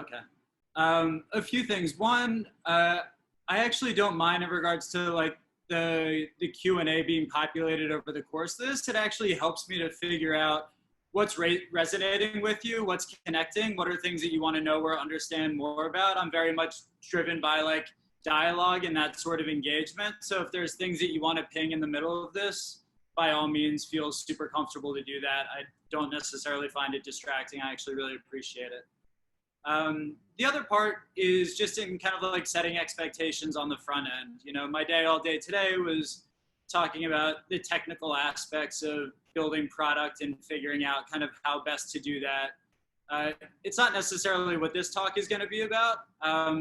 Okay. A few things. One, I actually don't mind in regards to like the Q&A being populated over the course of this. It actually helps me to figure out what's resonating with you, what's connecting, what are things that you want to know or understand more about. I'm very much driven by like dialogue and that sort of engagement. So if there's things that you want to ping in the middle of this, by all means, feel super comfortable to do that. I don't necessarily find it distracting. I actually really appreciate it. The other part is just in kind of like setting expectations on the front end. You know, my day all day today was talking about the technical aspects of building product and figuring out kind of how best to do that. It's not necessarily what this talk is going to be about.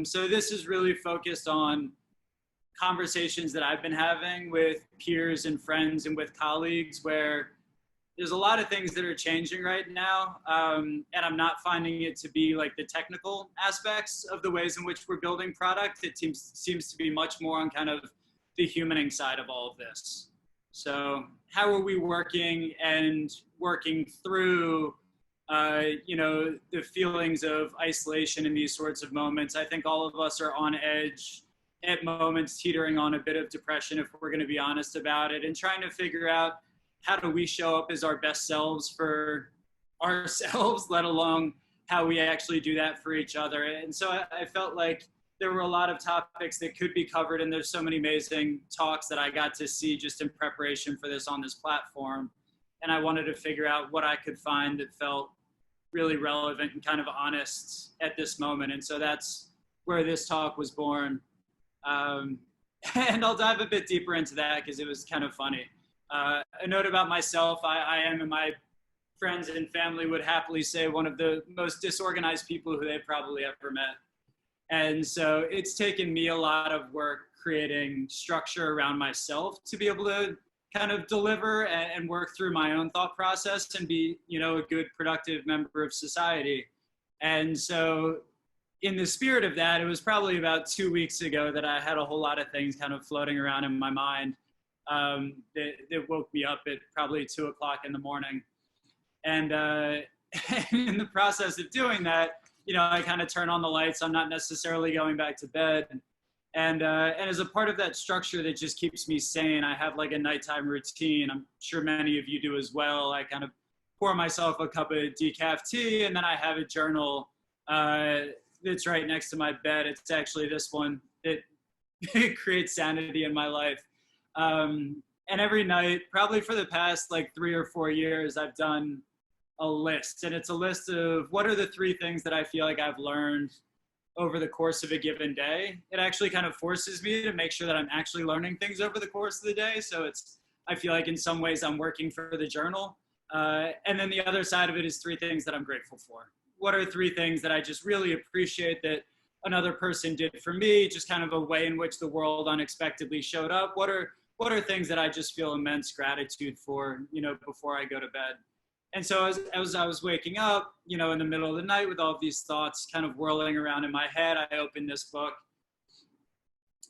So this is really focused on conversations that I've been having with peers and friends and with colleagues where there's a lot of things that are changing right now, and I'm not finding it to be like the technical aspects of the ways in which we're building product. It seems to be much more on kind of the humaning side of all of this. So how are we working and working through, you know, the feelings of isolation in these sorts of moments? I think all of us are on edge at moments, teetering on a bit of depression, if we're going to be honest about it, and trying to figure out how do we show up as our best selves for ourselves, let alone how we actually do that for each other. And so I felt like there were a lot of topics that could be covered, and there's so many amazing talks that I got to see just in preparation for this on this platform. And I wanted to figure out what I could find that felt really relevant and kind of honest at this moment. And so that's where this talk was born. And I'll dive a bit deeper into that because it was kind of funny. A note about myself, I am, and my friends and family would happily say, one of the most disorganized people who they've probably ever met. And so it's taken me a lot of work creating structure around myself to be able to kind of deliver and work through my own thought process and be, you know, a good, productive member of society. And so in the spirit of that, it was probably about 2 weeks ago that I had a whole lot of things kind of floating around in my mind that woke me up at probably 2 o'clock in the morning. And in the process of doing that, you know, I kind of turn on the lights. I'm not necessarily going back to bed. And as a part of that structure that just keeps me sane, I have like a nighttime routine. I'm sure many of you do as well. I kind of pour myself a cup of decaf tea, and then I have a journal that's right next to my bed. It's actually this one that creates sanity in my life. And every night, probably for the past like 3 or 4 years, I've done a list, and it's a list of what are the 3 things that I feel like I've learned over the course of a given day. It actually kind of forces me to make sure that I'm actually learning things over the course of the day. So I feel like in some ways I'm working for the journal. And then the other side of it is 3 things that I'm grateful for. What are 3 things that I just really appreciate that another person did for me, just kind of a way in which the world unexpectedly showed up? What are things that I just feel immense gratitude for, you know, before I go to bed? And so as I was waking up, you know, in the middle of the night with all of these thoughts kind of whirling around in my head, I opened this book.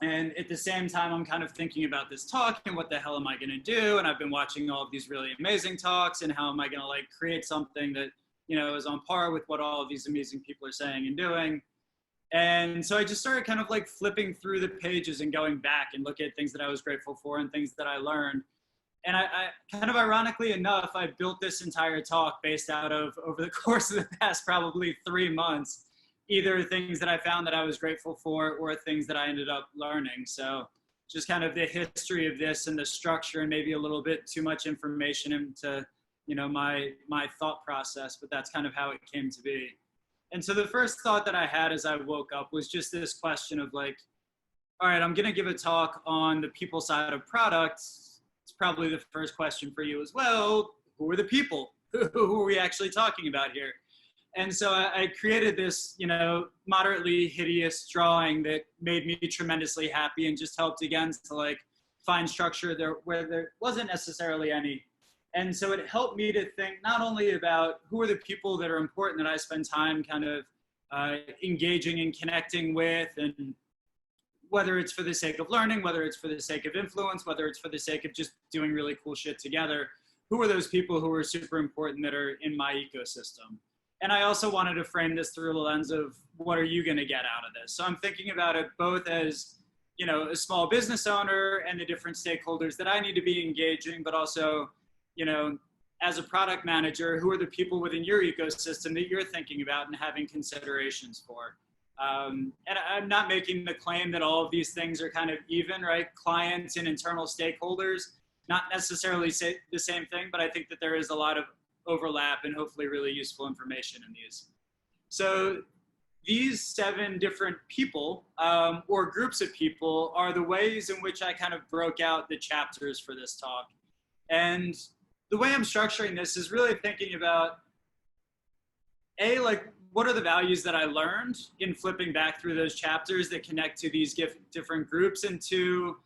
And at the same time, I'm kind of thinking about this talk and what the hell am I going to do? And I've been watching all of these really amazing talks, and how am I going to like create something that, you know, is on par with what all of these amazing people are saying and doing. And so I just started kind of like flipping through the pages and going back and look at things that I was grateful for and things that I learned. And I kind of ironically enough, I built this entire talk based out of, over the course of the past probably 3 months, either things that I found that I was grateful for or things that I ended up learning. So just kind of the history of this and the structure, and maybe a little bit too much information into, you know, my thought process, but that's kind of how it came to be. And so the first thought that I had as I woke up was just this question of like, all right, I'm going to give a talk on the people side of products. It's probably the first question for you as well. Who are the people? Who are we actually talking about here? And so I created this, you know, moderately hideous drawing that made me tremendously happy and just helped again to like find structure there where there wasn't necessarily any. And so it helped me to think not only about who are the people that are important that I spend time kind of engaging and connecting with, and whether it's for the sake of learning, whether it's for the sake of influence, whether it's for the sake of just doing really cool shit together, who are those people who are super important that are in my ecosystem? And I also wanted to frame this through the lens of what are you going to get out of this? So I'm thinking about it both as, you know, a small business owner and the different stakeholders that I need to be engaging, but also, you know, as a product manager, who are the people within your ecosystem that you're thinking about and having considerations for? And I'm not making the claim that all of these things are kind of even, right? Clients and internal stakeholders, not necessarily say the same thing, but I think that there is a lot of overlap and hopefully really useful information in these. So these 7 different people or groups of people are the ways in which I kind of broke out the chapters for this talk. And the way I'm structuring this is really thinking about, A, like, what are the values that I learned in flipping back through those chapters that connect to these different groups? And 2,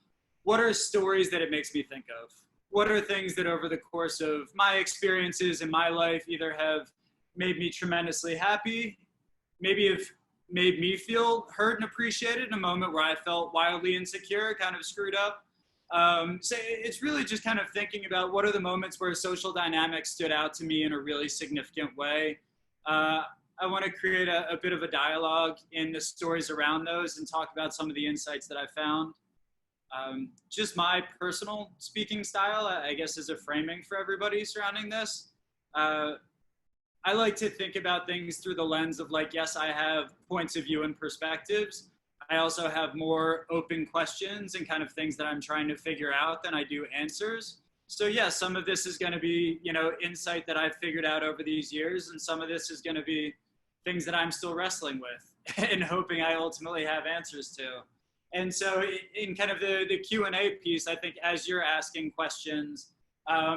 what are stories that it makes me think of? What are things that over the course of my experiences in my life either have made me tremendously happy, maybe have made me feel heard and appreciated in a moment where I felt wildly insecure, kind of screwed up. So it's really just kind of thinking about what are the moments where social dynamics stood out to me in a really significant way. I want to create a bit of a dialogue in the stories around those and talk about some of the insights that I found. Just my personal speaking style, I guess, is a framing for everybody surrounding this. I like to think about things through the lens of, like, yes, I have points of view and perspectives. I also have more open questions and kind of things that I'm trying to figure out than I do answers. So yeah, some of this is going to be, you know, insight that I've figured out over these years, and some of this is going to be things that I'm still wrestling with and hoping I ultimately have answers to. And so in kind of the Q&A piece, I think as you're asking questions,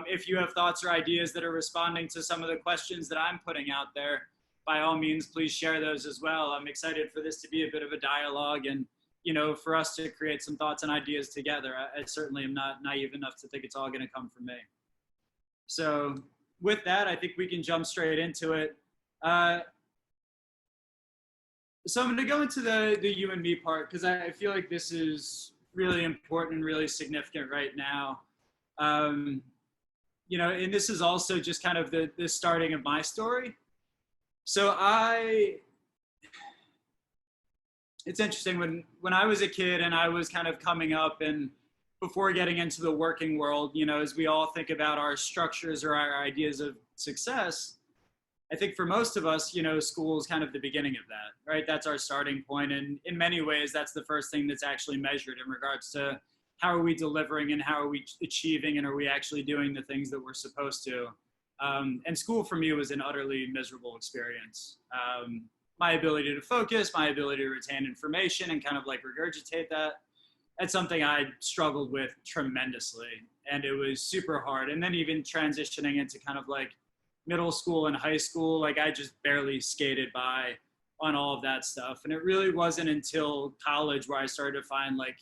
if you have thoughts or ideas that are responding to some of the questions that I'm putting out there, by all means, please share those as well. I'm excited for this to be a bit of a dialogue and, you know, for us to create some thoughts and ideas together. I certainly am not naive enough to think it's all going to come from me. So with that, I think we can jump straight into it. So I'm going to go into the you and me part, because I feel like this is really important and really significant right now. You know, and this is also just kind of the starting of my story. So it's interesting, when I was a kid and I was kind of coming up and before getting into the working world, you know, as we all think about our structures or our ideas of success, I think for most of us, you know, school is kind of the beginning of that, right? That's our starting point. And in many ways, that's the first thing that's actually measured in regards to how are we delivering and how are we achieving and are we actually doing the things that we're supposed to. And school for me was an utterly miserable experience. My ability to focus, my ability to retain information and kind of like regurgitate that's something I struggled with tremendously. And it was super hard. And then even transitioning into kind of like middle school and high school, like I just barely skated by on all of that stuff. And it really wasn't until college where I started to find like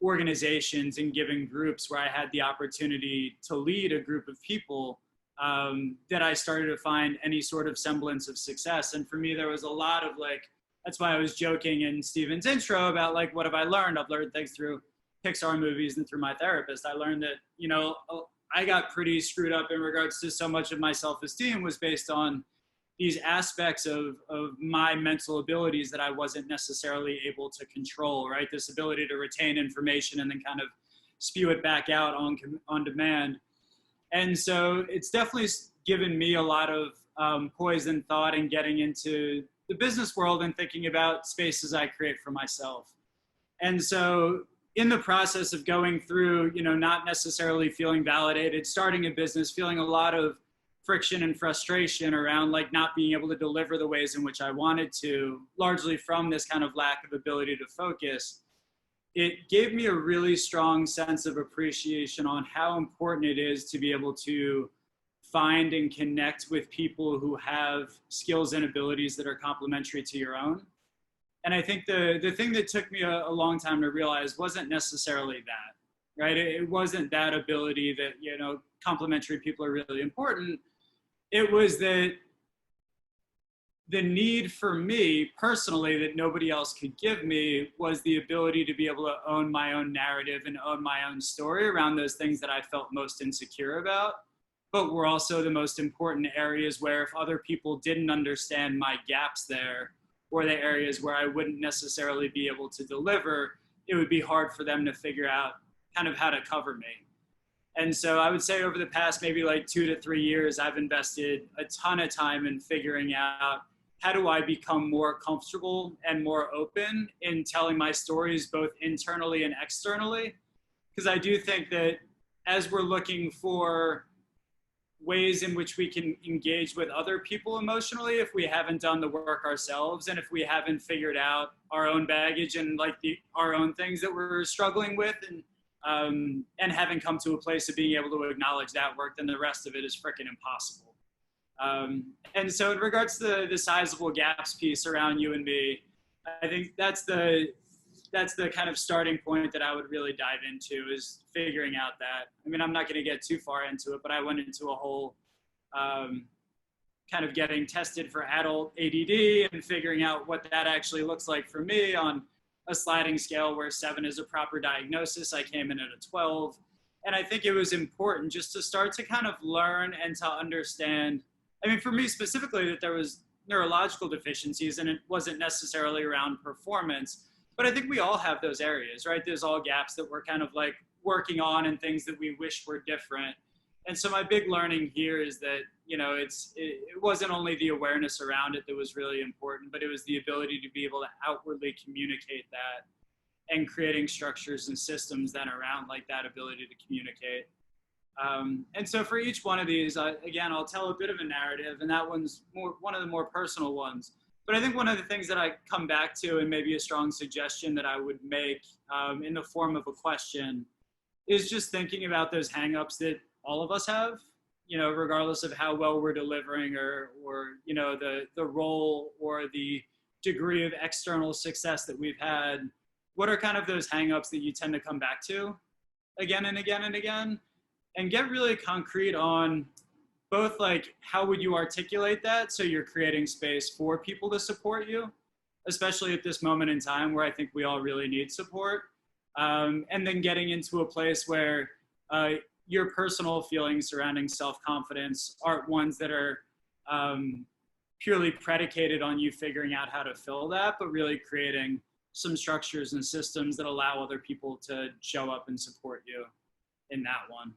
organizations and given groups where I had the opportunity to lead a group of people that I started to find any sort of semblance of success. And for me, there was a lot of like, that's why I was joking in Steven's intro about like, what have I learned? I've learned things through Pixar movies and through my therapist. I learned that, you know, I got pretty screwed up in regards to so much of my self-esteem was based on these aspects of my mental abilities that I wasn't necessarily able to control, right? This ability to retain information and then kind of spew it back out on demand. And so it's definitely given me a lot of poise and thought in getting into the business world and thinking about spaces I create for myself. And so in the process of going through, you know, not necessarily feeling validated, starting a business, feeling a lot of friction and frustration around like not being able to deliver the ways in which I wanted to, largely from this kind of lack of ability to focus, it gave me a really strong sense of appreciation on how important it is to be able to find and connect with people who have skills and abilities that are complementary to your own. And I think the thing that took me a long time to realize wasn't necessarily that, right? It wasn't that ability that, you know, complementary people are really important. It was that the need for me personally that nobody else could give me was the ability to be able to own my own narrative and own my own story around those things that I felt most insecure about. but were also the most important areas where if other people didn't understand my gaps there, or the areas where I wouldn't necessarily be able to deliver, it would be hard for them to figure out kind of how to cover me. And so I would say over the past maybe like 2 to 3 years, I've invested a ton of time in figuring out how do I become more comfortable and more open in telling my stories, both internally and externally. Because I do think that as we're looking for ways in which we can engage with other people emotionally, if we haven't done the work ourselves and if we haven't figured out our own baggage and like our own things that we're struggling with, and haven't come to a place of being able to acknowledge that work, then the rest of it is freaking impossible. And so in regards to the sizable gaps piece around you and me, I think that's the kind of starting point that I would really dive into, is figuring out that. I mean, I'm not going to get too far into it, but I went into a whole kind of getting tested for adult ADD and figuring out what that actually looks like for me on a sliding scale where 7 is a proper diagnosis. I came in at a 12. And I think it was important just to start to kind of learn and to understand, I mean, for me specifically, that there was neurological deficiencies and it wasn't necessarily around performance. But I think we all have those areas, right? There's all gaps that we're kind of like working on and things that we wish were different. And so my big learning here is that, you know, it wasn't only the awareness around it that was really important, but it was the ability to be able to outwardly communicate that and creating structures and systems then around like that ability to communicate. And so for each one of these, again, I'll tell a bit of a narrative, and that one's one of the more personal ones. But I think one of the things that I come back to, and maybe a strong suggestion that I would make in the form of a question, is just thinking about those hangups that all of us have, you know, regardless of how well we're delivering or you know, the role or the degree of external success that we've had. What are kind of those hangups that you tend to come back to again and again and again, and get really concrete on both like how would you articulate that so you're creating space for people to support you, especially at this moment in time where I think we all really need support, and then getting into a place where your personal feelings surrounding self-confidence aren't ones that are purely predicated on you figuring out how to fill that, but really creating some structures and systems that allow other people to show up and support you in that one.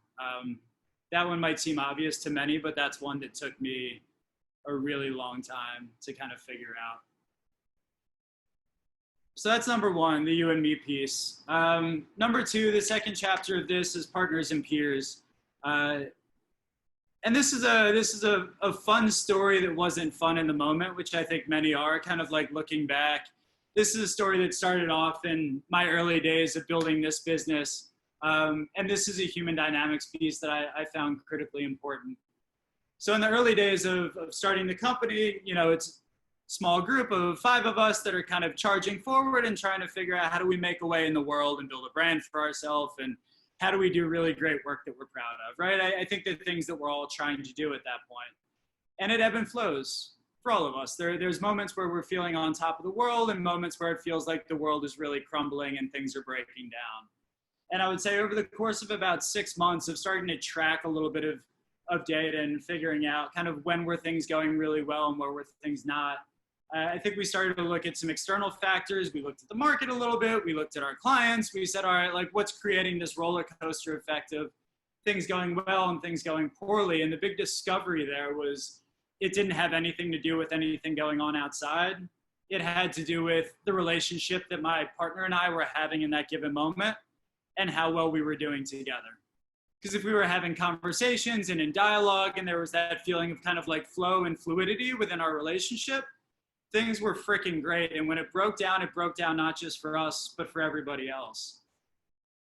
That one might seem obvious to many, but that's one that took me a really long time to kind of figure out. So that's number one, the you and me piece. Number two, the second chapter of this is partners and peers. And this is a fun story that wasn't fun in the moment, which I think many are, kind of like looking back. This is a story that started off in my early days of building this business. And this is a human dynamics piece that I found critically important. So in the early days of starting the company, you know, it's a small group of 5 of us that are kind of charging forward and trying to figure out how do we make a way in the world and build a brand for ourselves, and how do we do really great work that we're proud of, right? I think the things that we're all trying to do at that point. And it ebb and flows for all of us. There's moments where we're feeling on top of the world and moments where it feels like the world is really crumbling and things are breaking down. And I would say over the course of about 6 months of starting to track a little bit of data and figuring out kind of when were things going really well and where were things not, I think we started to look at some external factors. We looked at the market a little bit. We looked at our clients. We said, all right, like what's creating this roller coaster effect of things going well and things going poorly? And the big discovery there was it didn't have anything to do with anything going on outside. It had to do with the relationship that my partner and I were having in that given moment and how well we were doing together. Because if we were having conversations and in dialogue and there was that feeling of kind of like flow and fluidity within our relationship, things were freaking great. And when it broke down not just for us, but for everybody else.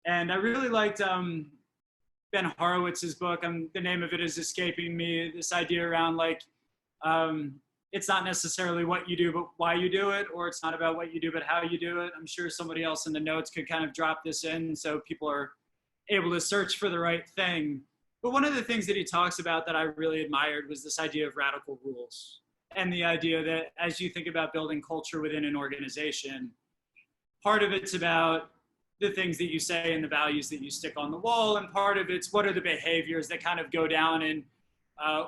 And I really liked Ben Horowitz's book. The name of it is escaping me. This idea around like, it's not necessarily what you do, but why you do it, or it's not about what you do, but how you do it. I'm sure somebody else in the notes could kind of drop this in so people are able to search for the right thing. But one of the things that he talks about that I really admired was this idea of radical rules. And the idea that as you think about building culture within an organization, part of it's about the things that you say and the values that you stick on the wall. And part of it's what are the behaviors that kind of go down and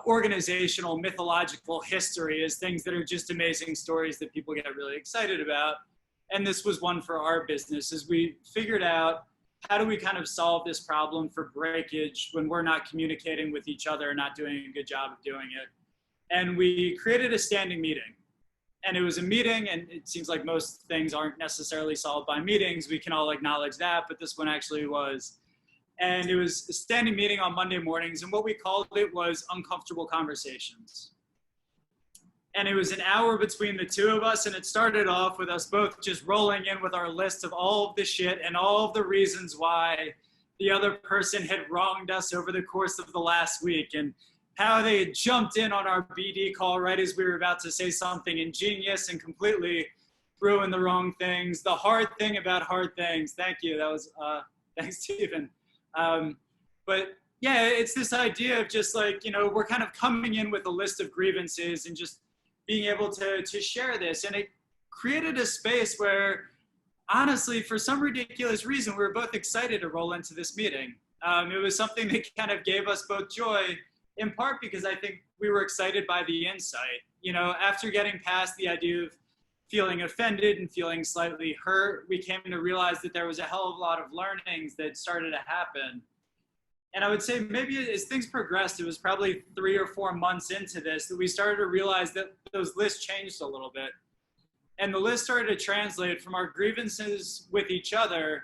organizational, mythological history as things that are just amazing stories that people get really excited about. And this was one for our business, as we figured out, how do we kind of solve this problem for breakage when we're not communicating with each other and not doing a good job of doing it? And we created a standing meeting. And it was a meeting, and it seems like most things aren't necessarily solved by meetings. We can all acknowledge that, but this one actually was. And it was a standing meeting on Monday mornings, and what we called it was uncomfortable conversations. And it was an hour between the two of us, and it started off with us both just rolling in with our list of all of the shit and all of the reasons why the other person had wronged us over the course of the last week, and how they had jumped in on our BD call right as we were about to say something ingenious and completely ruin the wrong things. The hard thing about hard things. Thank you. That was, thanks, Stephen. But yeah, it's this idea of just like, you know, we're kind of coming in with a list of grievances and just being able to share this. And it created a space where, honestly, for some ridiculous reason, we were both excited to roll into this meeting. It was something that kind of gave us both joy, in part because I think we were excited by the insight. You know, after getting past the idea of feeling offended and feeling slightly hurt, we came to realize that there was a hell of a lot of learnings that started to happen. And I would say maybe as things progressed, it was probably 3 or 4 months into this that we started to realize that those lists changed a little bit. And the list started to translate from our grievances with each other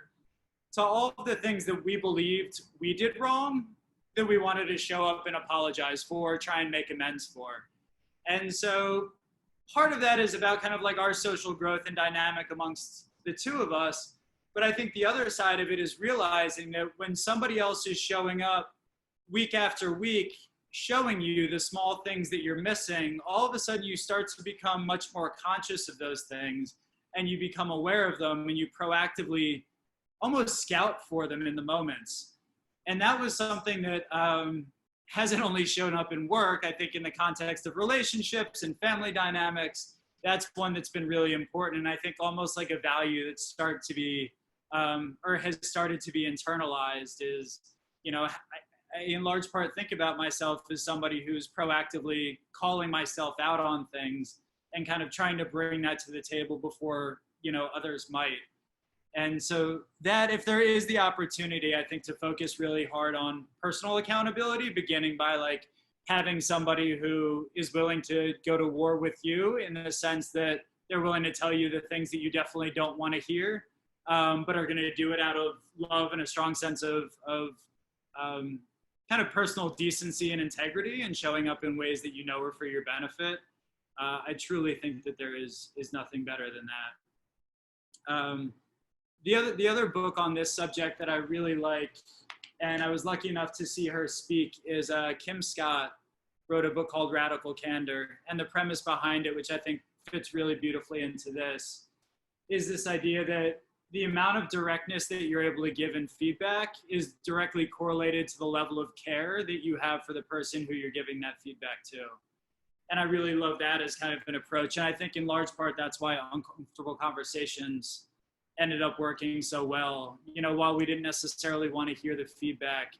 to all of the things that we believed we did wrong, that we wanted to show up and apologize for, try and make amends for. And so part of that is about kind of like our social growth and dynamic amongst the two of us. But I think the other side of it is realizing that when somebody else is showing up week after week, showing you the small things that you're missing, all of a sudden you start to become much more conscious of those things, and you become aware of them, and you proactively almost scout for them in the moments. And that was something that hasn't only shown up in work. I think in the context of relationships and family dynamics, that's one that's been really important. And I think almost like a value that started to be, or has started to be internalized is, you know, I in large part think about myself as somebody who's proactively calling myself out on things and kind of trying to bring that to the table before, you know, others might. And so that, if there is the opportunity, I think, to focus really hard on personal accountability, beginning by like having somebody who is willing to go to war with you in the sense that they're willing to tell you the things that you definitely don't want to hear, but are going to do it out of love and a strong sense of kind of personal decency and integrity, and showing up in ways that you know are for your benefit. I truly think that there is nothing better than that. The other book on this subject that I really like, and I was lucky enough to see her speak, is Kim Scott wrote a book called Radical Candor. And the premise behind it, which I think fits really beautifully into this, is this idea that the amount of directness that you're able to give in feedback is directly correlated to the level of care that you have for the person who you're giving that feedback to. And I really love that as kind of an approach. And I think in large part, that's why uncomfortable conversations ended up working so well. You know, while we didn't necessarily want to hear the feedback,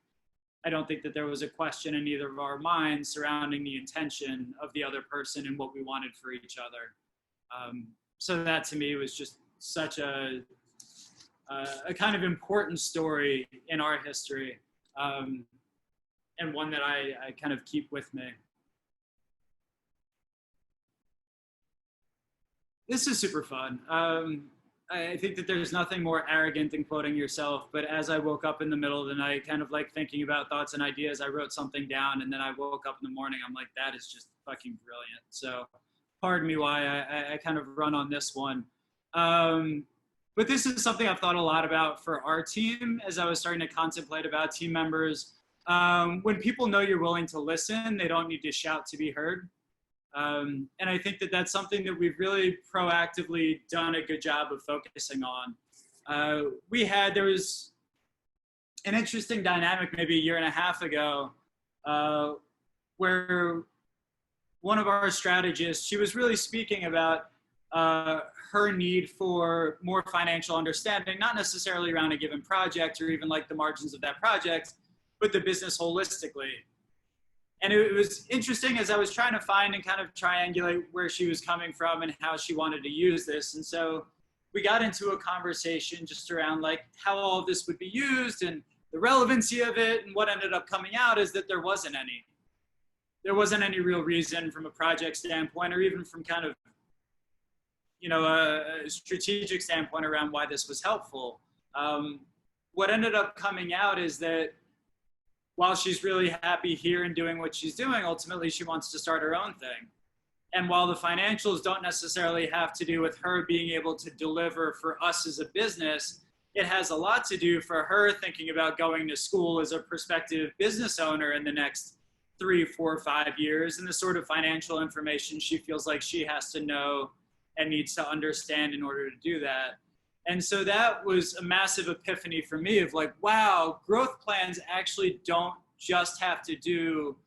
I don't think that there was a question in either of our minds surrounding the intention of the other person and what we wanted for each other. So that to me was just such a kind of important story in our history, and one that I kind of keep with me. This is super fun. I think that there's nothing more arrogant than quoting yourself, but as I woke up in the middle of the night, kind of like thinking about thoughts and ideas, I wrote something down, and then I woke up in the morning, I'm like, that is just fucking brilliant. So pardon me why I kind of run on this one. But this is something I've thought a lot about for our team as I was starting to contemplate about team members. When people know you're willing to listen, they don't need to shout to be heard. And I think that that's something that we've really proactively done a good job of focusing on. There was an interesting dynamic maybe a year and a half ago where one of our strategists, she was really speaking about her need for more financial understanding, not necessarily around a given project or even like the margins of that project, but the business holistically. And it was interesting as I was trying to find and kind of triangulate where she was coming from and how she wanted to use this. And so we got into a conversation just around like how all of this would be used and the relevancy of it. And what ended up coming out is that there wasn't any. There wasn't any real reason from a project standpoint or even from kind of, a strategic standpoint around why this was helpful. What ended up coming out is that while she's really happy here and doing what she's doing, ultimately she wants to start her own thing. And while the financials don't necessarily have to do with her being able to deliver for us as a business, it has a lot to do for her thinking about going to school as a prospective business owner in the next 3, 4, 5 years, and the sort of financial information she feels like she has to know and needs to understand in order to do that. And so that was a massive epiphany for me of like, wow, growth plans actually don't just have to do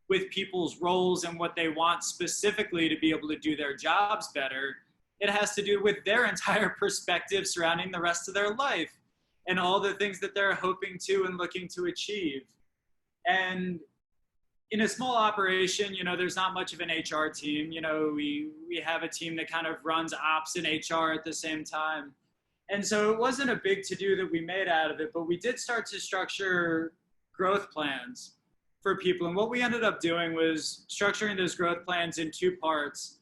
with people's roles and what they want specifically to be able to do their jobs better. It has to do with their entire perspective surrounding the rest of their life and all the things that they're hoping to and looking to achieve. And in a small operation, there's not much of an HR team. We have a team that kind of runs ops and HR at the same time. And so it wasn't a big to-do that we made out of it, but we did start to structure growth plans for people. And what we ended up doing was structuring those growth plans in 2 parts.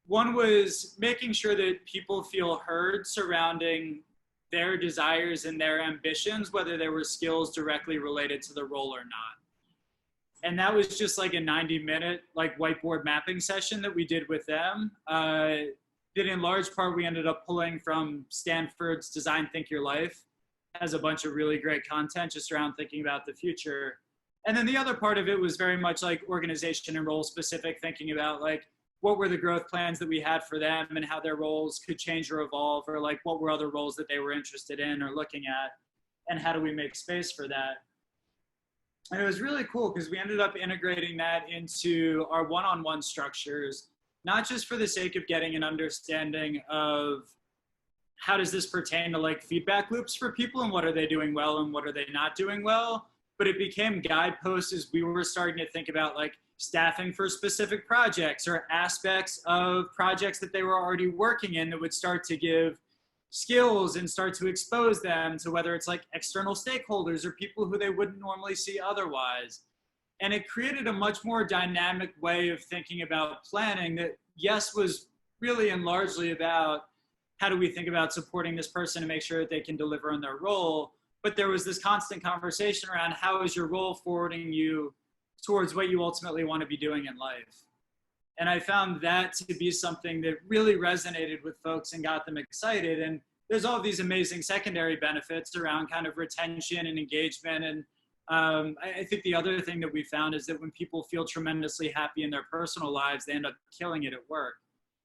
One was making sure that people feel heard surrounding their desires and their ambitions, whether they were skills directly related to the role or not. And that was just like a 90-minute like whiteboard mapping session that we did with them. That in large part we ended up pulling from Stanford's Design Think Your Life. It has a bunch of really great content just around thinking about the future. And then the other part of it was very much like organization and role specific, thinking about like what were the growth plans that we had for them and how their roles could change or evolve, or like what were other roles that they were interested in or looking at, and how do we make space for that. And it was really cool because we ended up integrating that into our one-on-one structures, not just for the sake of getting an understanding of how does this pertain to like feedback loops for people and what are they doing well and what are they not doing well, but it became guideposts as we were starting to think about like staffing for specific projects or aspects of projects that they were already working in that would start to give skills and start to expose them to whether it's like external stakeholders or people who they wouldn't normally see otherwise. And it created a much more dynamic way of thinking about planning that, yes, was really and largely about how do we think about supporting this person to make sure that they can deliver on their role. But there was this constant conversation around how is your role forwarding you towards what you ultimately want to be doing in life. And I found that to be something that really resonated with folks and got them excited. And there's all these amazing secondary benefits around kind of retention and engagement. And I think the other thing that we found is that when people feel tremendously happy in their personal lives, they end up killing it at work.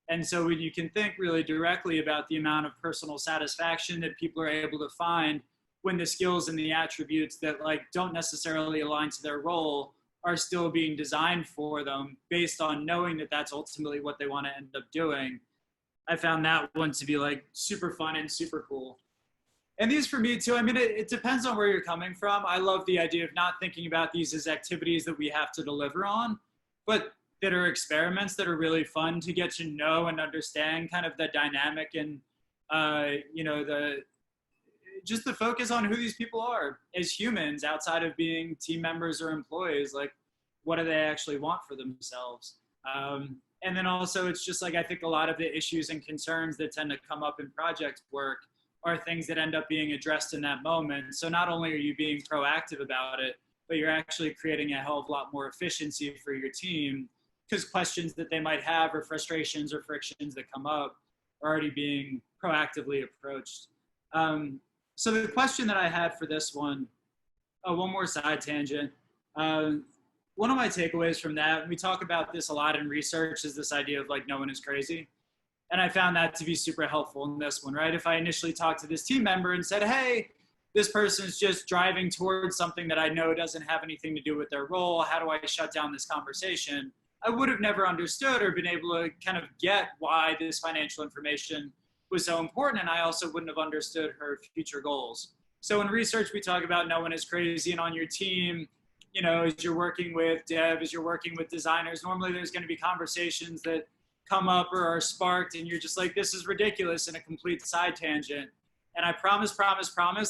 And so when you can think really directly about the amount of personal satisfaction that people are able to find when the skills and the attributes that like don't necessarily align to their role are still being designed for them based on knowing that that's ultimately what they want to end up doing, I found that one to be like super fun and super cool. And these for me too, I mean, it depends on where you're coming from. I love the idea of not thinking about these as activities that we have to deliver on, but that are experiments that are really fun to get to know and understand kind of the dynamic and, just the focus on who these people are as humans outside of being team members or employees. Like, what do they actually want for themselves? And then also it's just like, I think a lot of the issues and concerns that tend to come up in project work are things that end up being addressed in that moment. So not only are you being proactive about it, but you're actually creating a hell of a lot more efficiency for your team because questions that they might have or frustrations or frictions that come up are already being proactively approached. So the question that I had for this one, one more side tangent. One of my takeaways from that, we talk about this a lot in research, is this idea of like, no one is crazy. And I found that to be super helpful in this one, right? If I initially talked to this team member and said, hey, this person's just driving towards something that I know doesn't have anything to do with their role, how do I shut down this conversation? I would have never understood or been able to kind of get why this financial information was so important. And I also wouldn't have understood her future goals. So in research, we talk about no one is crazy, and on your team, you know, as you're working with dev, as you're working with designers, normally there's going to be conversations that come up or are sparked and you're just like, this is ridiculous, and a complete side tangent. And I promise,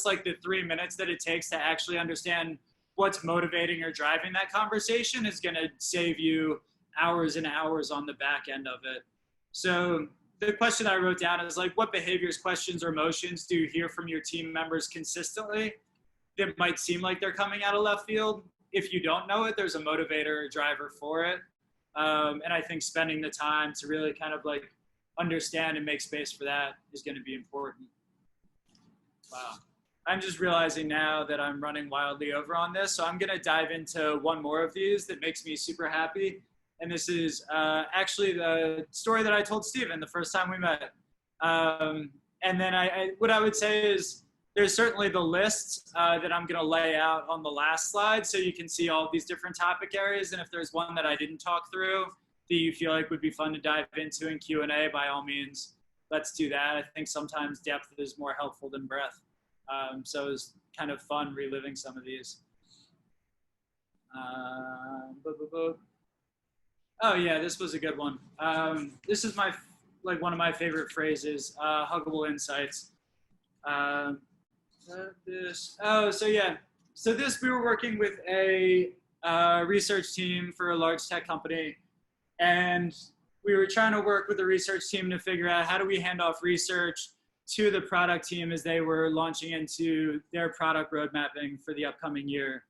like the 3 minutes that it takes to actually understand what's motivating or driving that conversation is going to save you hours and hours on the back end of it. So the question I wrote down is like, what behaviors, questions, or emotions do you hear from your team members consistently that might seem like they're coming out of left field? If you don't know it, there's a motivator or driver for it. And I think spending the time to really kind of like understand and make space for that is going to be important. Wow. I'm just realizing now that I'm running wildly over on this. So I'm going to dive into one more of these that makes me super happy. And this is actually the story that I told Steven the first time we met. And then what I would say is there's certainly the list that I'm going to lay out on the last slide so you can see all of these different topic areas. And if there's one that I didn't talk through that you feel like would be fun to dive into in Q&A, by all means, let's do that. I think sometimes depth is more helpful than breadth. So it was kind of fun reliving some of these. Oh yeah, this was a good one. This is one of my favorite phrases, huggable insights. So we were working with a research team for a large tech company, and we were trying to work with the research team to figure out how do we hand off research to the product team as they were launching into their product road mapping for the upcoming year.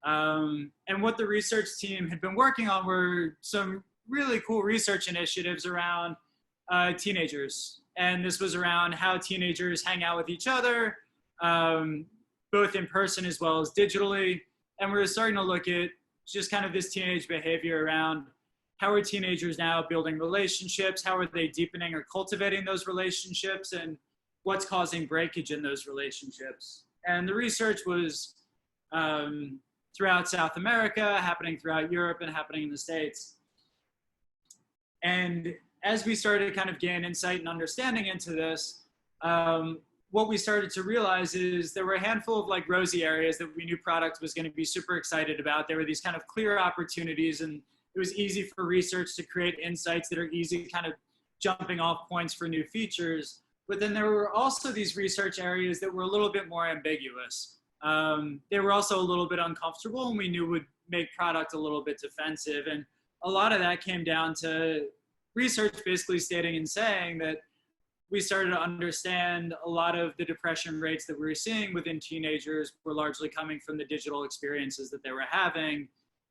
And what the research team had been working on were some really cool research initiatives around teenagers. And this was around how teenagers hang out with each other, both in person as well as digitally. And we were starting to look at just kind of this teenage behavior around how are teenagers now building relationships, how are they deepening or cultivating those relationships, and what's causing breakage in those relationships. And the research was throughout South America, happening throughout Europe, and happening in the States. And as we started to kind of gain insight and understanding into this, what we started to realize is there were a handful of like rosy areas that we knew product was going to be super excited about. There were these kind of clear opportunities, and it was easy for research to create insights that are easy kind of jumping off points for new features. But then there were also these research areas that were a little bit more ambiguous. They were also a little bit uncomfortable, and we knew would make product a little bit defensive. And a lot of that came down to research basically stating and saying that we started to understand a lot of the depression rates that we were seeing within teenagers were largely coming from the digital experiences that they were having.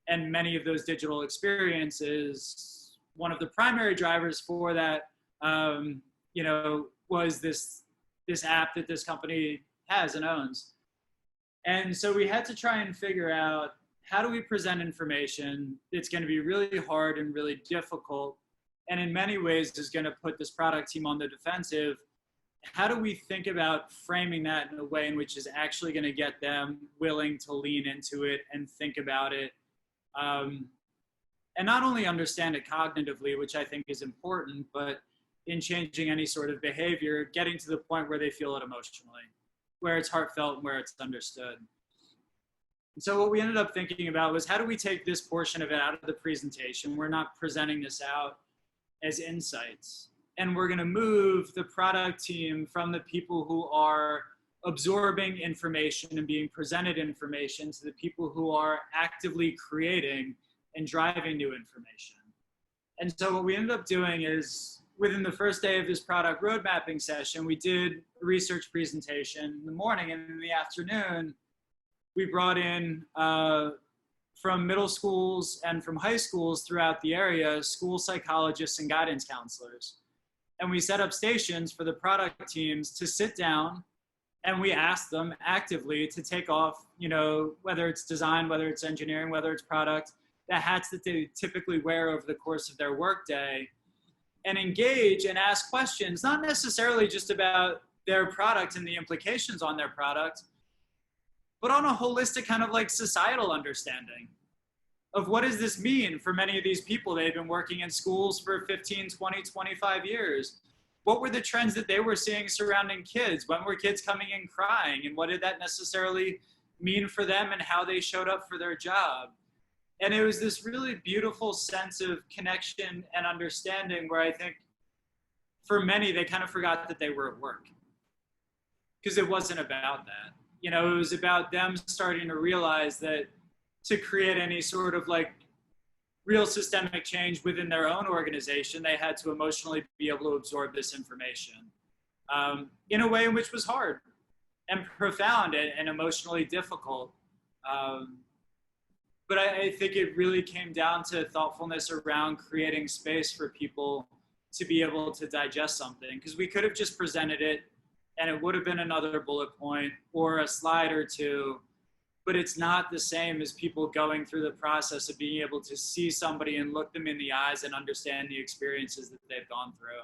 And many of those digital experiences, one of the primary drivers for that, was this app that this company has and owns. And so we had to try and figure out, how do we present information that's going to be really hard and really difficult, and in many ways is going to put this product team on the defensive? How do we think about framing that in a way in which is actually going to get them willing to lean into it and think about it, and not only understand it cognitively, which I think is important, but in changing any sort of behavior, getting to the point where they feel it emotionally, where it's heartfelt and where it's understood. And so what we ended up thinking about was, how do we take this portion of it out of the presentation? We're not presenting this out as insights. And we're going to move the product team from the people who are absorbing information and being presented information to the people who are actively creating and driving new information. And so what we ended up doing is, within the first day of this product road mapping session, we did a research presentation in the morning, and in the afternoon, we brought in from middle schools and from high schools throughout the area, school psychologists and guidance counselors. And we set up stations for the product teams to sit down, and we asked them actively to take off, whether it's design, whether it's engineering, whether it's product, the hats that they typically wear over the course of their workday, and engage and ask questions, not necessarily just about their product and the implications on their product, but on a holistic kind of like societal understanding of what does this mean for many of these people. They've been working in schools for 15, 20, 25 years. What were the trends that they were seeing surrounding kids? When were kids coming in crying? And what did that necessarily mean for them and how they showed up for their job. And it was this really beautiful sense of connection and understanding where I think for many, they kind of forgot that they were at work because it wasn't about that. You know, it was about them starting to realize that to create any sort of like real systemic change within their own organization, they had to emotionally be able to absorb this information in a way in which was hard and profound and emotionally difficult. But I think it really came down to thoughtfulness around creating space for people to be able to digest something, because we could have just presented it and it would have been another bullet point or a slide or two, but it's not the same as people going through the process of being able to see somebody and look them in the eyes and understand the experiences that they've gone through.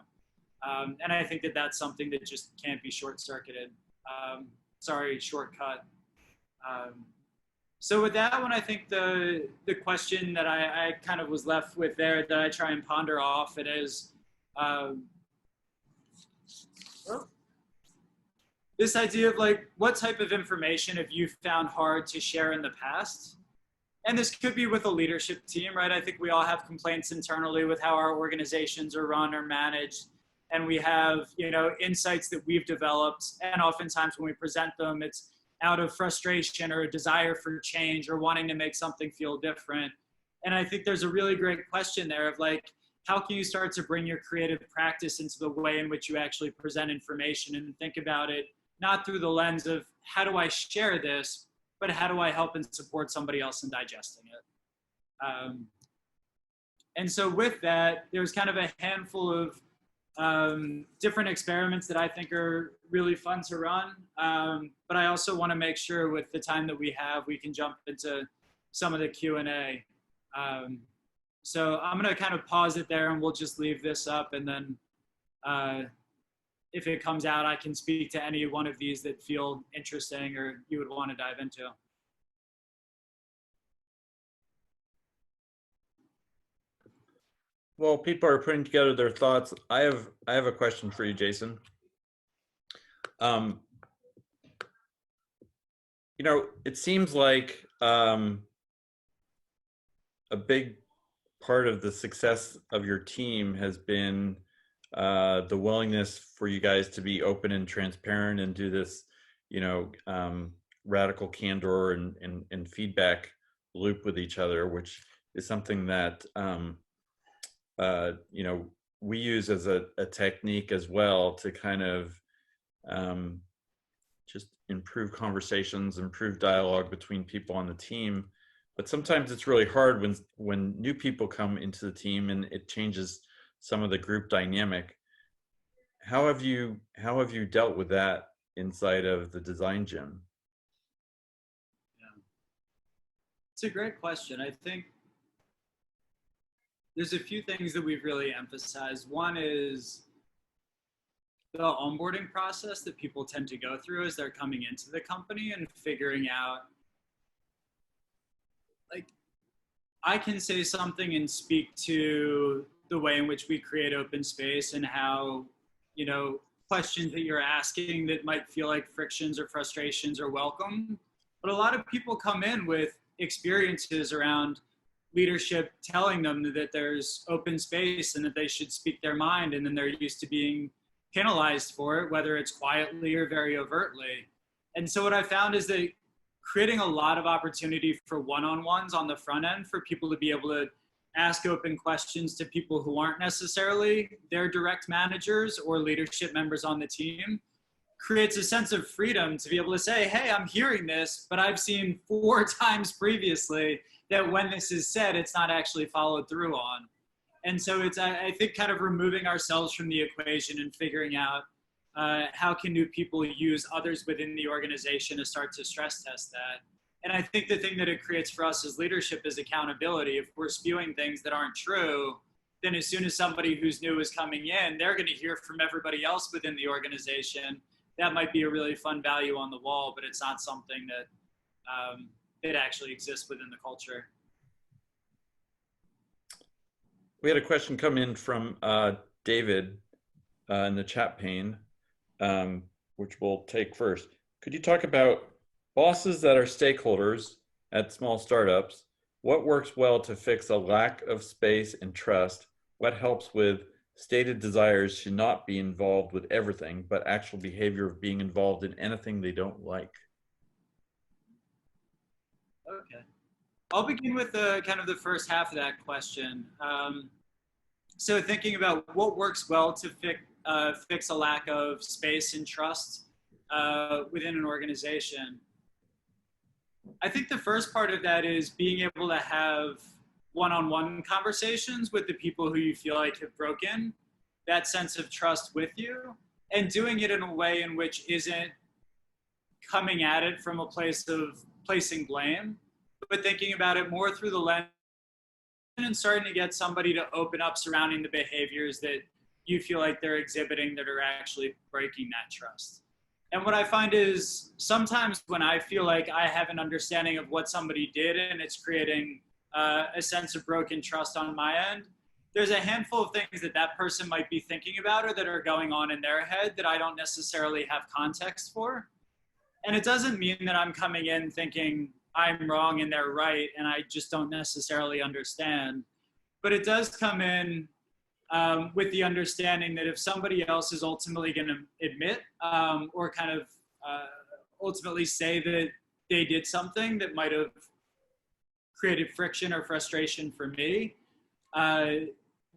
And I think that that's something that just can't be short-circuited. Shortcut. So with that one, I think the question that I kind of was left with there that I try and ponder off it is this idea of like, what type of information have you found hard to share in the past? And this could be with a leadership team, right? I think we all have complaints internally with how our organizations are run or managed. And we have, you know, insights that we've developed. And oftentimes when we present them, it's out of frustration or a desire for change or wanting to make something feel different. And I think there's a really great question there of like, how can you start to bring your creative practice into the way in which you actually present information and think about it, not through the lens of how do I share this, but how do I help and support somebody else in digesting it? And so with that, there's kind of a handful of different experiments that I think are really fun to run. But I also want to make sure with the time that we have, we can jump into some of the Q&A. So I'm going to kind of pause it there and we'll just leave this up. And then if it comes out, I can speak to any one of these that feel interesting or you would want to dive into. Well, people are putting together their thoughts. I have a question for you, Jason. You know, it seems like a big part of the success of your team has been the willingness for you guys to be open and transparent and do this, you know, radical candor and feedback loop with each other, which is something that you know, we use as a technique as well to kind of just improve conversations, improve dialogue between people on the team. But sometimes it's really hard when new people come into the team and it changes some of the group dynamic. How have you dealt with that inside of the design gym? Yeah. It's a great question. I think there's a few things that we've really emphasized. One is the onboarding process that people tend to go through as they're coming into the company and figuring out, like, I can say something and speak to the way in which we create open space and how, you know, questions that you're asking that might feel like frictions or frustrations are welcome. But a lot of people come in with experiences around leadership telling them that there's open space and that they should speak their mind, and then they're used to being penalized for it, whether it's quietly or very overtly. And so what I found is that creating a lot of opportunity for one-on-ones on the front end for people to be able to ask open questions to people who aren't necessarily their direct managers or leadership members on the team creates a sense of freedom to be able to say, hey, I'm hearing this, but I've seen 4 times previously that when this is said, it's not actually followed through on. And so it's, I think, kind of removing ourselves from the equation and figuring out how can new people use others within the organization to start to stress test that. And I think the thing that it creates for us as leadership is accountability. If we're spewing things that aren't true, then as soon as somebody who's new is coming in, they're going to hear from everybody else within the organization. That might be a really fun value on the wall, but it's not something that that actually exists within the culture. We had a question come in from David in the chat pane, which we'll take first. Could you talk about Bosses that are stakeholders at small startups, what works well to fix a lack of space and trust? What helps with stated desires to not be involved with everything, but actual behavior of being involved in anything they don't like? Okay. I'll begin with the kind of the first half of that question. So thinking about what works well to fix a lack of space and trust within an organization. I think the first part of that is being able to have one-on-one conversations with the people who you feel like have broken that sense of trust with you, and doing it in a way in which isn't coming at it from a place of placing blame, but thinking about it more through the lens and starting to get somebody to open up surrounding the behaviors that you feel like they're exhibiting that are actually breaking that trust. And what I find is sometimes when I feel like I have an understanding of what somebody did and it's creating a sense of broken trust on my end, there's a handful of things that that person might be thinking about or that are going on in their head that I don't necessarily have context for. And it doesn't mean that I'm coming in thinking I'm wrong and they're right and I just don't necessarily understand. But it does come in with the understanding that if somebody else is ultimately going to admit or kind of ultimately say that they did something that might have created friction or frustration for me, that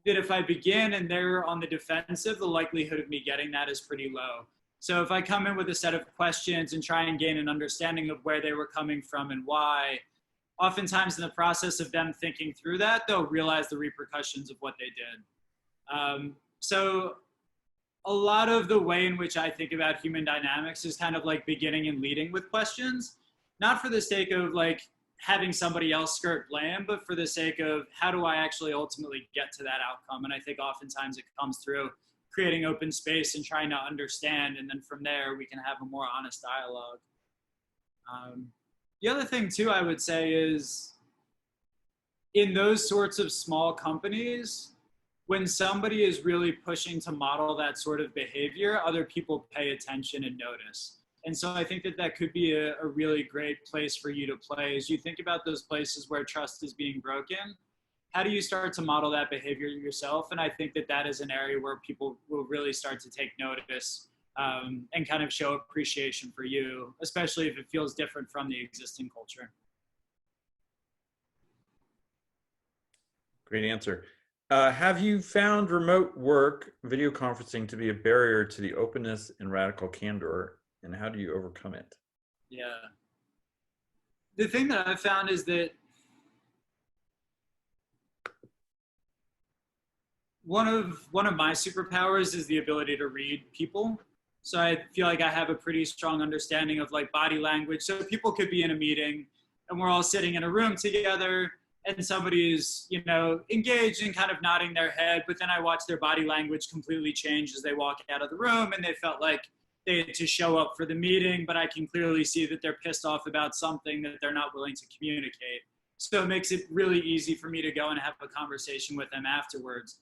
if I begin and they're on the defensive, the likelihood of me getting that is pretty low. So if I come in with a set of questions and try and gain an understanding of where they were coming from and why, oftentimes in the process of them thinking through that, they'll realize the repercussions of what they did. So a lot of the way in which I think about human dynamics is kind of like beginning and leading with questions, not for the sake of like having somebody else skirt blame, but for the sake of how do I actually ultimately get to that outcome? And I think oftentimes it comes through creating open space and trying to understand. And then from there, we can have a more honest dialogue. The other thing too, I would say is in those sorts of small companies, when somebody is really pushing to model that sort of behavior, other people pay attention and notice. And so I think that that could be a really great place for you to play as you think about those places where trust is being broken. How do you start to model that behavior yourself? And I think that that is an area where people will really start to take notice and kind of show appreciation for you, especially if it feels different from the existing culture. Great answer. Have you found remote work, video conferencing to be a barrier to the openness and radical candor? And how do you overcome it? Yeah. The thing that I've found is that one of my superpowers is the ability to read people. So I feel like I have a pretty strong understanding of like body language. So people could be in a meeting and we're all sitting in a room together and somebody is, you know, engaged and kind of nodding their head, but then I watch their body language completely change as they walk out of the room and they felt like they had to show up for the meeting, but I can clearly see that they're pissed off about something that they're not willing to communicate. So it makes it really easy for me to go and have a conversation with them afterwards.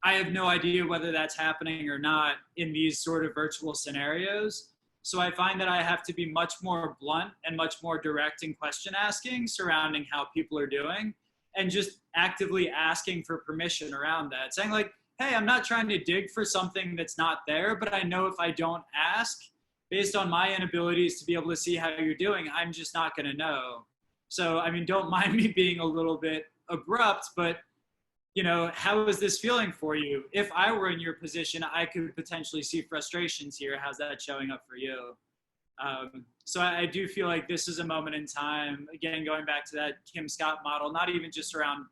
I have no idea whether that's happening or not in these sort of virtual scenarios. So I find that I have to be much more blunt and much more direct in question asking surrounding how people are doing and just actively asking for permission around that. Saying like, hey, I'm not trying to dig for something that's not there, but I know if I don't ask, based on my inabilities to be able to see how you're doing, I'm just not going to know. So, I mean, don't mind me being a little bit abrupt, but you know, how is this feeling for you? If I were in your position, I could potentially see frustrations here. How's that showing up for you? So I do feel like this is a moment in time, again, going back to that Kim Scott model, not even just around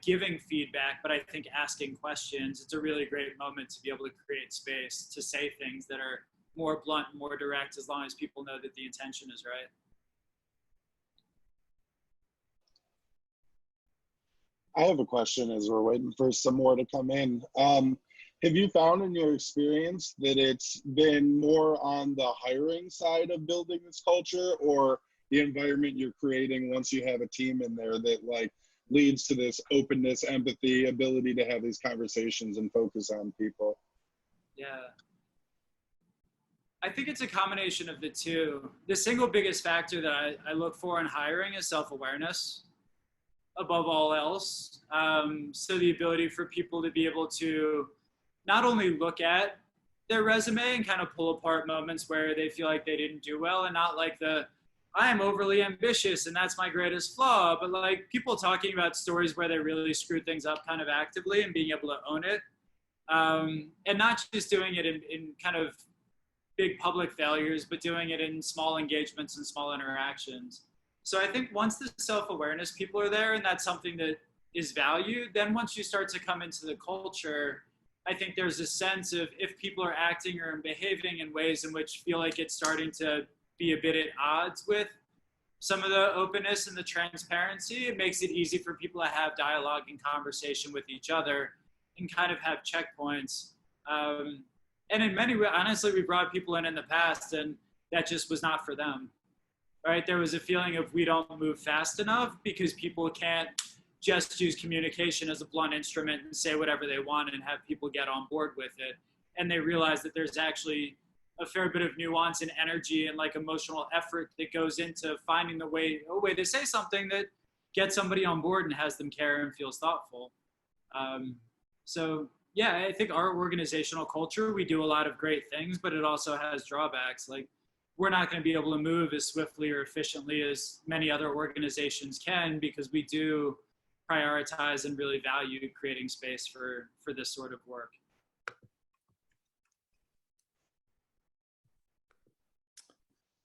giving feedback, but I think asking questions. It's a really great moment to be able to create space to say things that are more blunt, more direct, as long as people know that the intention is right. I have a question as we're waiting for some more to come in. Have you found in your experience that it's been more on the hiring side of building this culture or the environment you're creating once you have a team in there that like leads to this openness, empathy, ability to have these conversations and focus on people? Yeah. I think it's a combination of the two. The single biggest factor that I look for in hiring is self-awareness above all else. So the ability for people to be able to not only look at their resume and kind of pull apart moments where they feel like they didn't do well, and not like I am overly ambitious and that's my greatest flaw, but like people talking about stories where they really screwed things up kind of actively and being able to own it. And not just doing it in kind of big public failures, but doing it in small engagements and small interactions. So I think once the self-awareness people are there and that's something that is valued, then once you start to come into the culture, I think there's a sense of if people are acting or behaving in ways in which feel like it's starting to be a bit at odds with some of the openness and the transparency, it makes it easy for people to have dialogue and conversation with each other and kind of have checkpoints. And in many ways, honestly, we brought people in the past and that just was not for them, right? There was a feeling of we don't move fast enough because people can't just use communication as a blunt instrument and say whatever they want and have people get on board with it. And they realize that there's actually a fair bit of nuance and energy and like emotional effort that goes into finding a way to say something that gets somebody on board and has them care and feels thoughtful. So yeah, I think our organizational culture, we do a lot of great things, but it also has drawbacks. Like we're not going to be able to move as swiftly or efficiently as many other organizations can because we do prioritize and really value creating space for this sort of work.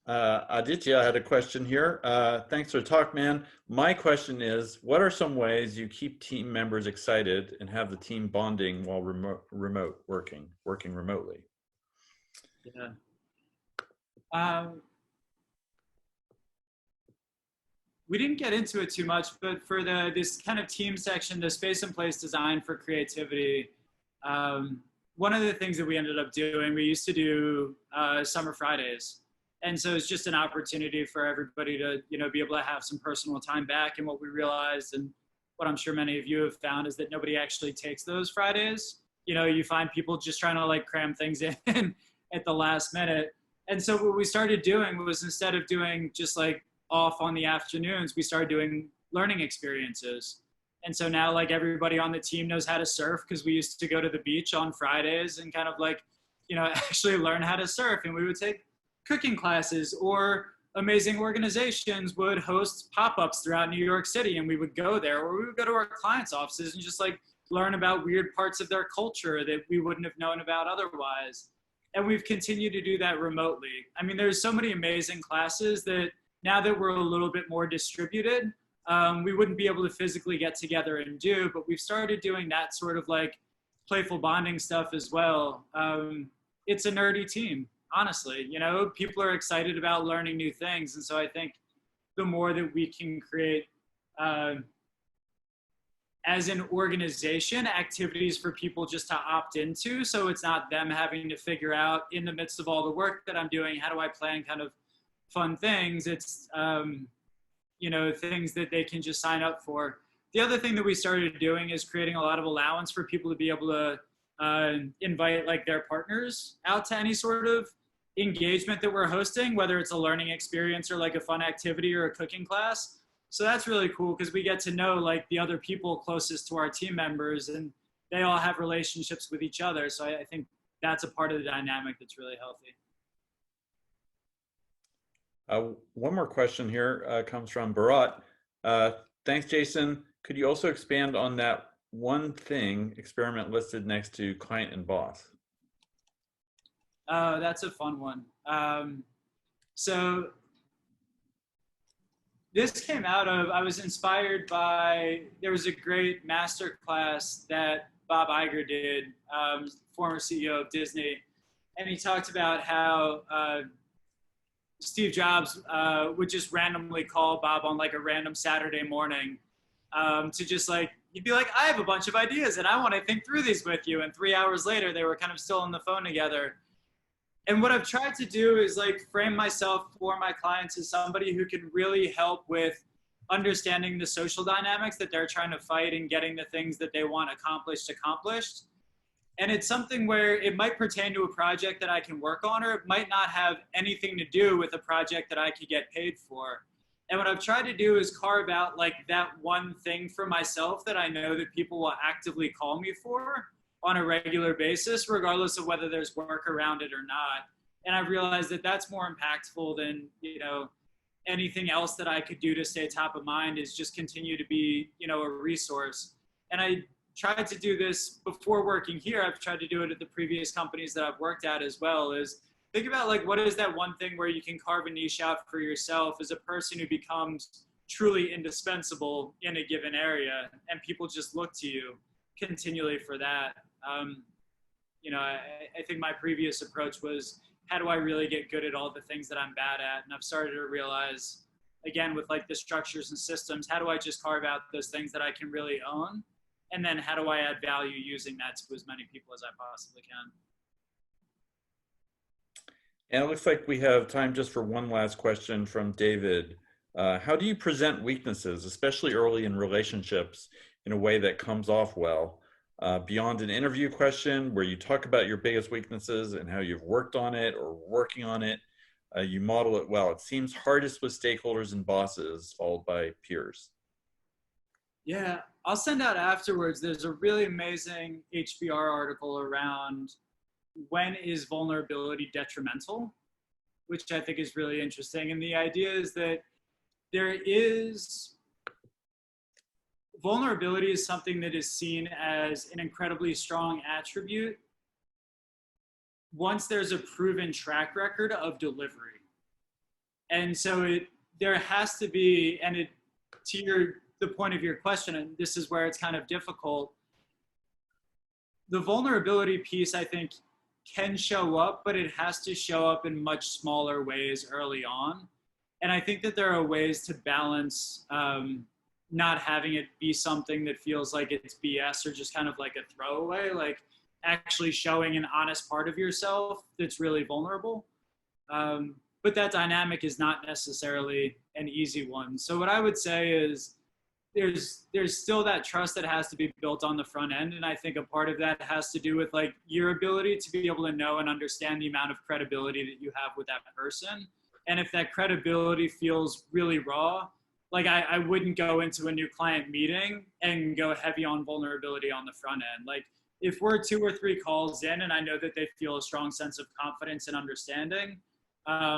Aditya, I had a question here. Thanks for the talk, man. My question is, what are some ways you keep team members excited and have the team bonding while working remotely? Yeah. We didn't get into it too much, but for this kind of team section, the space and place design for creativity, one of the things that we ended up doing, we used to do summer Fridays. And so it's just an opportunity for everybody to, be able to have some personal time back. And what we realized, and what I'm sure many of you have found, is that nobody actually takes those Fridays. You find people just trying to like cram things in at the last minute. And so what we started doing was, instead of doing just like off on the afternoons, we started doing learning experiences. And so now like everybody on the team knows how to surf, because we used to go to the beach on Fridays and kind of like, actually learn how to surf. And we would take cooking classes, or amazing organizations would host pop-ups throughout New York City, and we would go there, or we would go to our clients' offices and just like learn about weird parts of their culture that we wouldn't have known about otherwise. And we've continued to do that remotely. I mean, there's so many amazing classes that now that we're a little bit more distributed, we wouldn't be able to physically get together and do, but we've started doing that sort of like playful bonding stuff as well. It's a nerdy team. Honestly, people are excited about learning new things. And so I think the more that we can create, as an organization, activities for people just to opt into, so it's not them having to figure out in the midst of all the work that I'm doing, how do I plan kind of fun things? It's, things that they can just sign up for. The other thing that we started doing is creating a lot of allowance for people to be able to invite like their partners out to any sort of engagement that we're hosting, whether it's a learning experience or like a fun activity or a cooking class. So that's really cool, because we get to know like the other people closest to our team members, and they all have relationships with each other. So I think that's a part of the dynamic that's really healthy. One more question here comes from Bharat. Thanks, Jason. Could you also expand on that one thing experiment listed next to client and boss? That's a fun one. So this came out of, I was inspired by, there was a great masterclass that Bob Iger did, former CEO of Disney. And he talked about how Steve Jobs would just randomly call Bob on like a random Saturday morning to just like, he'd be like, I have a bunch of ideas and I want to think through these with you. And 3 hours later, they were kind of still on the phone together. And what I've tried to do is like frame myself for my clients as somebody who can really help with understanding the social dynamics that they're trying to fight and getting the things that they want accomplished. And it's something where it might pertain to a project that I can work on, or it might not have anything to do with a project that I could get paid for. And what I've tried to do is carve out like that one thing for myself that I know that people will actively call me for on a regular basis, regardless of whether there's work around it or not. And I've realized that that's more impactful than, anything else that I could do to stay top of mind, is just continue to be, a resource. And I tried to do this before working here. I've tried to do it at the previous companies that I've worked at as well, is think about like, what is that one thing where you can carve a niche out for yourself as a person who becomes truly indispensable in a given area, and people just look to you continually for that. I think my previous approach was, how do I really get good at all the things that I'm bad at? And I've started to realize, again, with like the structures and systems, how do I just carve out those things that I can really own? And then how do I add value using that to as many people as I possibly can? And it looks like we have time just for one last question from David. How do you present weaknesses, especially early in relationships, in a way that comes off well? Beyond an interview question where you talk about your biggest weaknesses and how you've worked on it or working on it, you model it well. It seems hardest with stakeholders and bosses, followed by peers. Yeah, I'll send out afterwards. There's a really amazing HBR article around when is vulnerability detrimental, which I think is really interesting. And the idea is that vulnerability is something that is seen as an incredibly strong attribute once there's a proven track record of delivery. And so there has to be, and the point of your question, and this is where it's kind of difficult, the vulnerability piece, I think, can show up, but it has to show up in much smaller ways early on. And I think that there are ways to balance not having it be something that feels like it's BS or just kind of like a throwaway, like actually showing an honest part of yourself that's really vulnerable. But that dynamic is not necessarily an easy one. So what I would say is there's still that trust that has to be built on the front end. And I think a part of that has to do with like your ability to be able to know and understand the amount of credibility that you have with that person. And if that credibility feels really raw, like I wouldn't go into a new client meeting and go heavy on vulnerability on the front end. Like if we're 2 or 3 calls in and I know that they feel a strong sense of confidence and understanding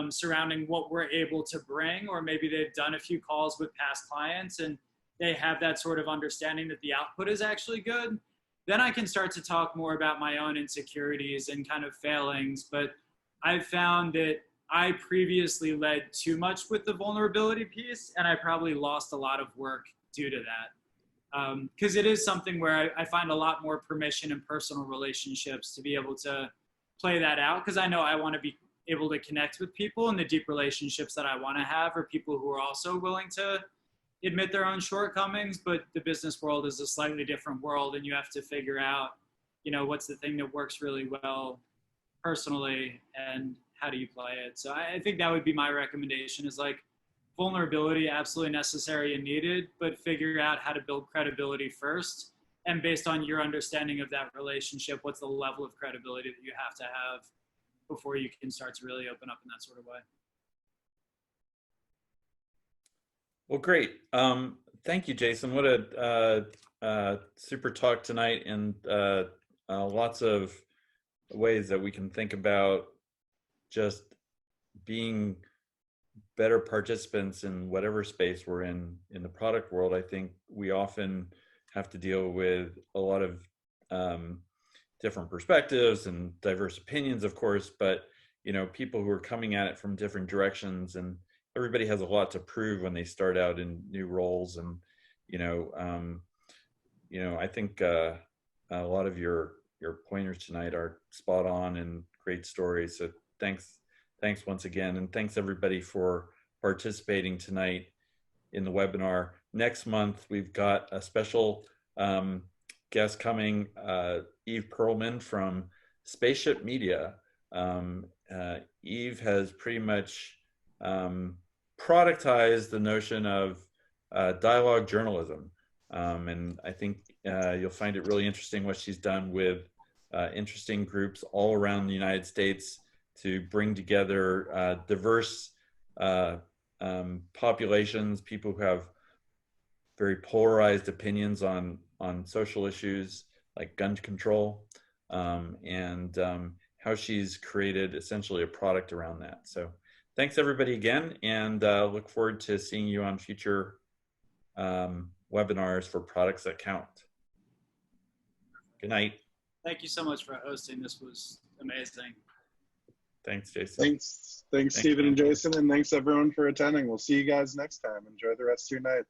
surrounding what we're able to bring, or maybe they've done a few calls with past clients and they have that sort of understanding that the output is actually good, then I can start to talk more about my own insecurities and kind of failings. But I've found that I previously led too much with the vulnerability piece, and I probably lost a lot of work due to that. Because it is something where I find a lot more permission in personal relationships to be able to play that out, because I know I want to be able to connect with people, and the deep relationships that I want to have are people who are also willing to admit their own shortcomings. But the business world is a slightly different world, and you have to figure out, what's the thing that works really well personally and how do you play it. So I think that would be my recommendation, is like vulnerability, absolutely necessary and needed, but figure out how to build credibility first. And based on your understanding of that relationship, what's the level of credibility that you have to have before you can start to really open up in that sort of way. Well, great. Thank you, Jason. What a super talk tonight, and lots of ways that we can think about just being better participants in whatever space we're in the product world. I think we often have to deal with a lot of different perspectives and diverse opinions, of course, but people who are coming at it from different directions, and everybody has a lot to prove when they start out in new roles. And I think a lot of your pointers tonight are spot on and great stories. So thanks once again, and thanks everybody for participating tonight in the webinar. Next month we've got a special guest coming, Eve Perlman from Spaceship Media. Eve has pretty much productized the notion of dialogue journalism, and I think you'll find it really interesting what she's done with interesting groups all around the United States to bring together diverse populations, people who have very polarized opinions on social issues like gun control, and how she's created essentially a product around that. So thanks everybody again, and look forward to seeing you on future webinars for products that count. Good night. Thank you so much for hosting. This was amazing. Thanks, Jason. Thanks, Stephen and Jason, and thanks everyone for attending. We'll see you guys next time. Enjoy the rest of your night.